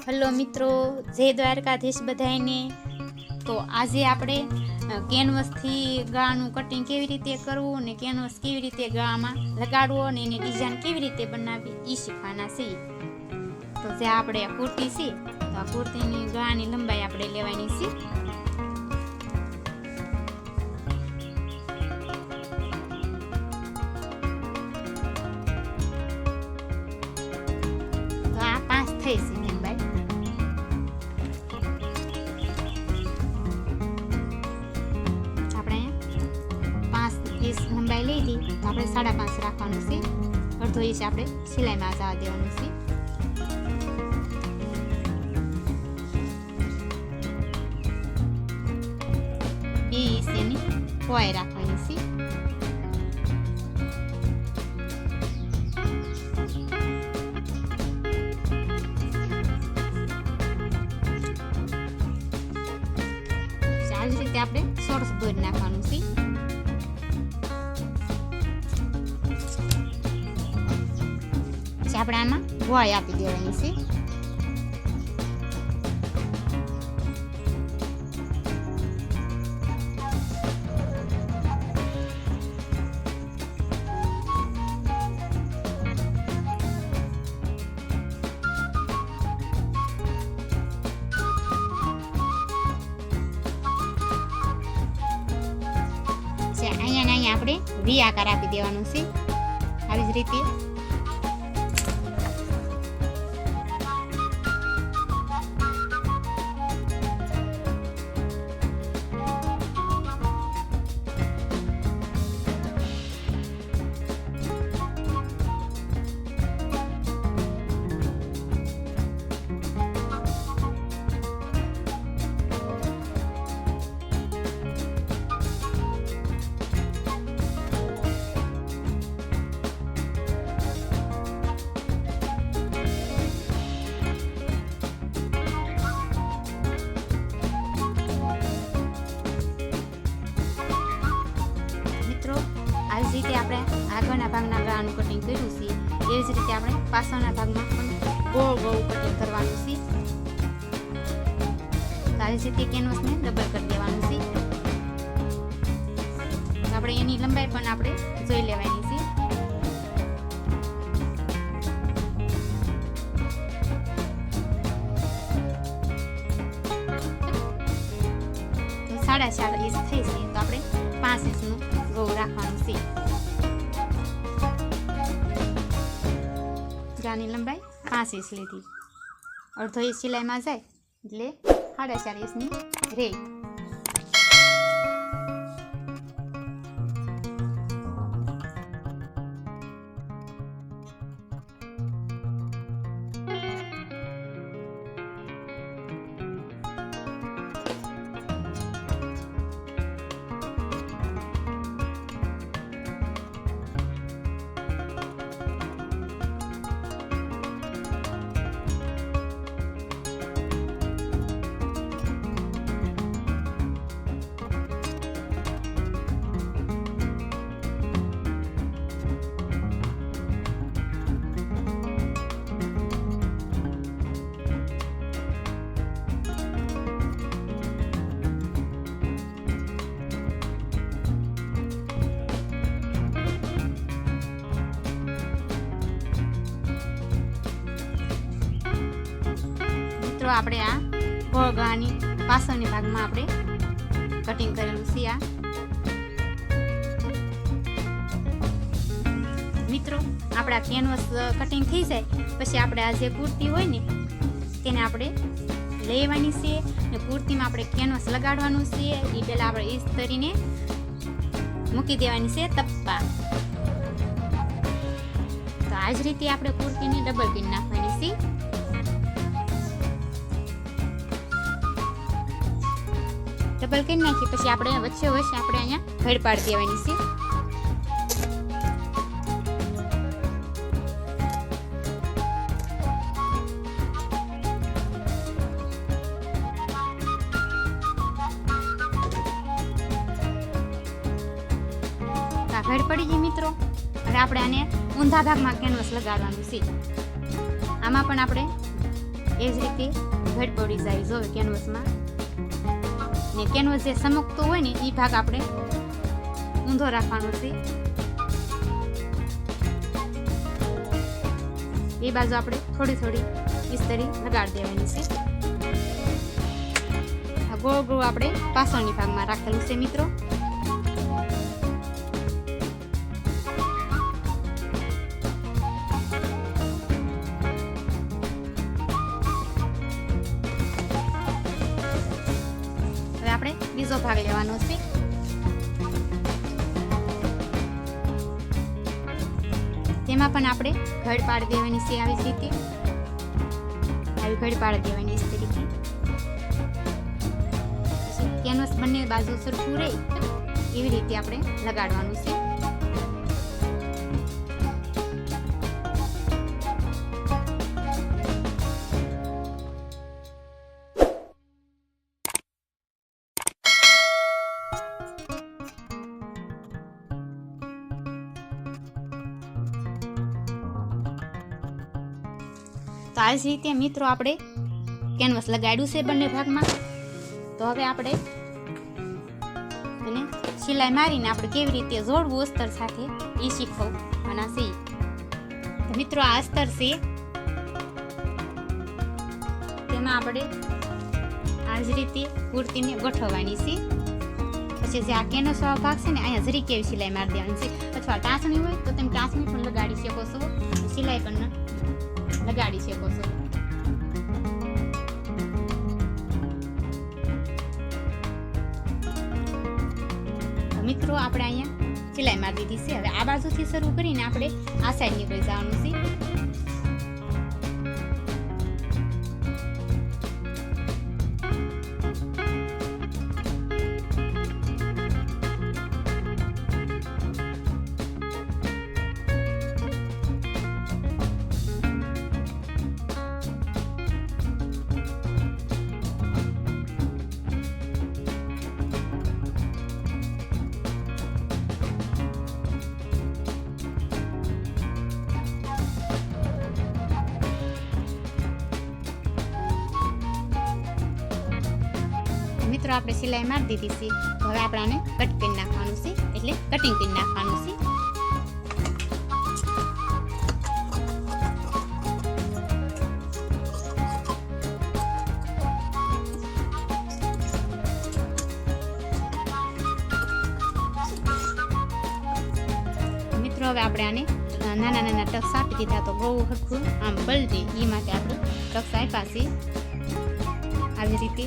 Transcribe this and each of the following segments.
Hello મિત્રો, જય દ્વારકાધીશ બધાને। તો આજે આપણે કેનવસથી ગળાનું કટિંગ કેવી રીતે કરવું ને કેનવસ કેવી રીતે ગળામાં લગાડવો ને એની ડિઝાઇન કેવી રીતે બનાવવી એ શીખવાના છીએ। તો જે આપણે કુર્તી છે તો આ કુર્તીની ગળાની લંબાઈ આપણે લેવાની છે। તો આ 5 થઈ છે લંબાઈ। લંબાઈ લીધી તો આપણે 5.5 રાખવાનું છે। અડધો ઇંચ આપણે સિલાઈમાં જવા દેવાનું છે। એ ઇંચ એની પહોળાઈ રાખવાની છે। આવી રીતે આપણે સોર્સ દોરી નાખવાનું છે। આપણે આમાં ગોળી આપી દેવાની છે। અહીંયા આપણે વી આકાર આપી દેવાનો છે। આવી જ રીતે આવી રીતે આપણે આગળના ભાગના ગળાનું કટિંગ કર્યું છે એવી જ રીતે આપણે પાછળના ભાગમાં પણ ગોળ ગોળ કટિંગ કરવાનું છે। આવી રીતે કેનવસને ડબલ કરી દેવાનું છે। આપણે એની લંબાઈ પણ આપણે જોઈ લેવાની છે। તો 4.5 ઇંચ થઈ છે તો આપણે 5 ઇંચનું ગોળ રાખવાનું છે। ગાની લંબાઈ 5 ઇંચ લીધી, અડધો ઇંચ સિલાઈમાં જાય એટલે 4.5 ઇંચની રહે। આપણે આ ગોળ ગળાની પાછળની ભાગમાં આપણે કટિંગ કરેલું છે। આ મિત્રો આપણા કેનવસ કટિંગ થઈ જાય પછી આપણે આ જે કુર્તી હોય ને તેને આપણે લેવાની છે ને કુર્તીમાં આપણે કેનવસ લગાડવાનું છે એ પહેલાં આપણે ઇસ્ત્રીને મૂકી દેવાની છે તપ્પા। તો આ જ રીતે આપણે કુર્તીને ડબલ કરી નાખવાની છે। ડબલ કરી નાખી પછી આપણે વચ્ચે આપણે અહીંયા ઘડ પાડી દેવાની છે। ઘડ પડી ગઈ મિત્રો। હવે આપણે આને ઊંધા ભાગમાં કેનવસ લગાડવાનું છે। આમાં પણ આપણે એ જ રીતે ઘટ પડી જાય જોવે કેનવસમાં. ને કેનવસ જે સમકતો હોય ને એ ભાગ આપણે ઊંધો રાખવાનો છે. એ બાજુ આપણે થોડી થોડી ઇસ્ત્રી લગાડી દેવાની છે. આ ગોળ ગોળ આપણે પાછળની ભાગમાં રાખેલું છે મિત્રો. હવે આપણે બીજો ભાગ લેવાનો છે. તેમાં પણ આપણે ઘડ પાડી દેવાની છે. આવી જ રીતે આવી ઘડ પાડી દેવાની છે તરીકે. કેનવસ બંને બાજુ સરખું રહે એવી રીતે આપણે લગાડવાનું છે. તો આ જ રીતે મિત્રો આપણે કેનવસ લગાડ્યું છે બંને ભાગમાં. તો હવે આપણે એને સિલાઈ મારીને આપણે કેવી રીતે જોડવું અસ્તર સાથે એ શીખવવાના છે. તો મિત્રો આ અસ્તર છે તેમાં આપણે આ જ રીતે કુર્તીને ગોઠવવાની છે. પછી જે આ કેનવસ વાળો ભાગ છે ને અહીંયા જરી કેવી સિલાઈ મારી દેવાની છે. અથવા ટાંસણી હોય તો તમે ટાંસણી પણ લગાડી શકો છો, સિલાઈ પણ લગાડી શકો છો. મિત્રો આપણે અહીંયા સિલાઈ મારી દીધી છે. હવે આ બાજુથી શરૂ કરીને આપણે આ સાઈડ નીકળી જવાનું છે. મિત્રો આપણે સિલાઈ મારી દીધી છે. હવે આપણે આને કટ કરી નાખવાનું છે, એટલે કટિંગ કરી નાખવાનું છે. મિત્રો હવે આપણે આને નાના નાના ટક્સ આપી દીધા તો બહુ હરખું આમ પલટી એ માટે આપણે ટક્સ આપ્યા છે આવી રીતે.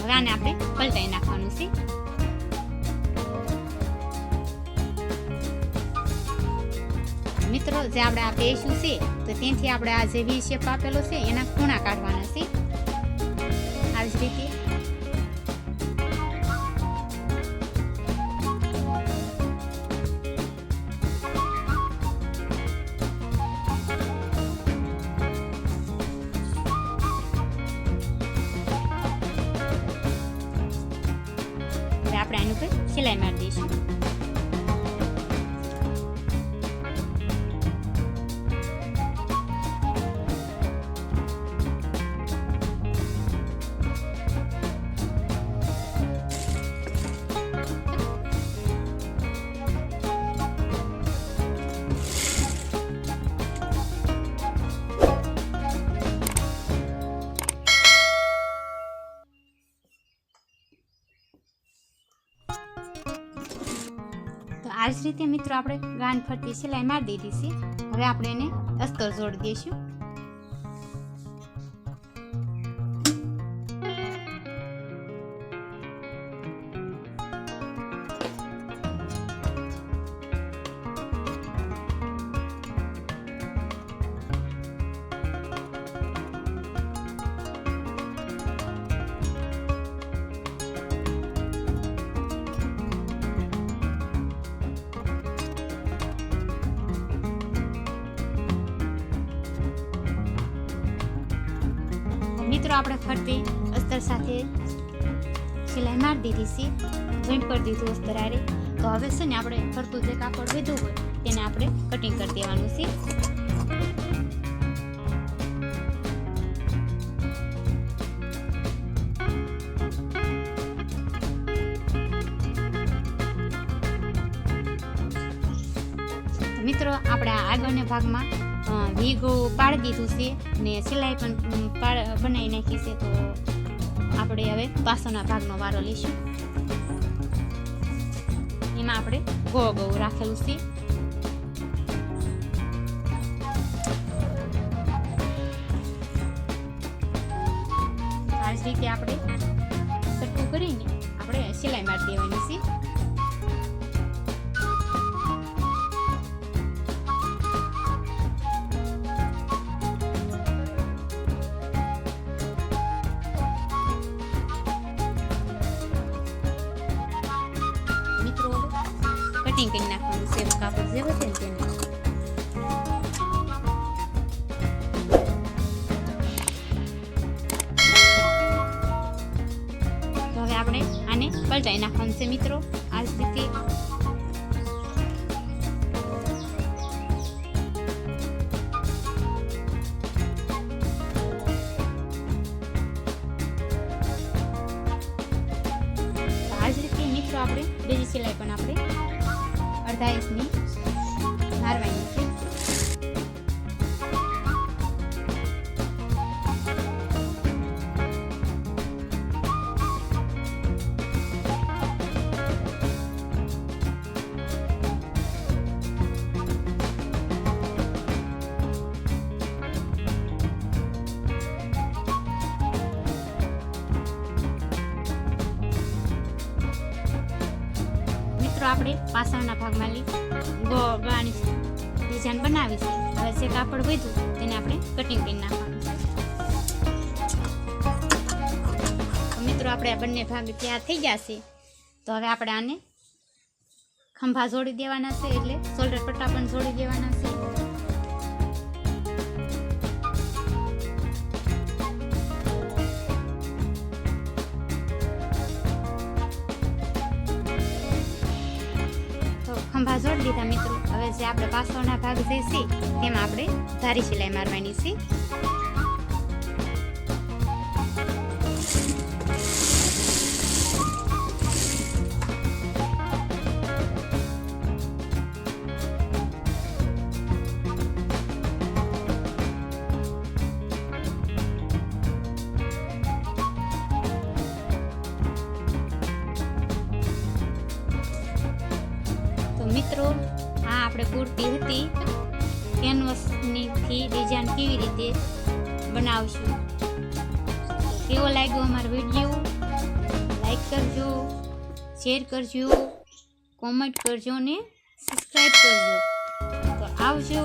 હવે આને આપણે પલટાઈ નાખવાનું છે. મિત્રો જે આપણે આ પેશું છે તો ત્યાંથી આપણે આ જે વી શેપ આપેલો છે એના ખૂણા કાઢવાના છે આવી જ રીતે. આપણે આનું પર સિલાઈ મારી દઈશું. આ જ રીતે મિત્રો આપણે ગાન ફરતી સિલાઈ મારી દીધી છે. હવે આપણે એને અસ્તર જોડી દઈશું. મિત્રો આપણે ફરતી અસ્તર સાથે સિલાઈ મારી દીધી છે, જોઈન્ટ કરી દીધું અસ્તર આરે. તો હવે છે ને આપણે ફરતું જે કાપડ વધ્યું હોય તેને આપણે કટિંગ કરી દેવાનું છે. મિત્રો આપણે આ આગળના ભાગમાં વીગો પાડી દીધું છે ને સિલાઈ પણ બનાવી નાખી છે. તો આપણે હવે પાછળના ભાગનો વારો લઈશું. એમાં આપણે ગો રાખેલું છે. આ જ રીતે આપણે સરખું કરીને આપણે સિલાઈ મારી દેવાની છે. મિત્રો કટિંગ કરી નાખવાનું છે કાપડ જે વધે ને તેને. તો હવે આપણે આને પલટાઈ નાખવાનું છે મિત્રો આ જ રીતે. આ જ રીતે મિત્રો આપણે બીજી સિલાઈ પણ આપણે અડધા ઇંચની મારવાની છે. આપણે પાછળના ભાગમાં ગળાની ડિઝાઇન બનાવી છે. હવે જે કાપડ વધ્યું તેને આપણે કટિંગ કરી નાખવાનું છે. તો મિત્રો આપણે આ બંને ભાગ તૈયાર થઈ ગયા છે. તો હવે આપણે આને ખંભા જોડી દેવાના છે, એટલે શોલ્ડર પટ્ટા પણ જોડી દેવાના છે. ખંભા જોડી દીધા મિત્રો. હવે જે આપણે પાછળના ભાગ જે છે તેમાં આપણે ધારી સિલાઈ મારવાની છે. મિત્રો આ આપણે કુર્તી હતી કેનવસની ડિઝાઇન કેવી રીતે બનાવશું. કેવો લાગ્યો અમારો વિડીયો? લાઈક કરજો, શેર કરજો, કોમેન્ટ કરજો ને સબસ્ક્રાઈબ કરજો. તો આવજો.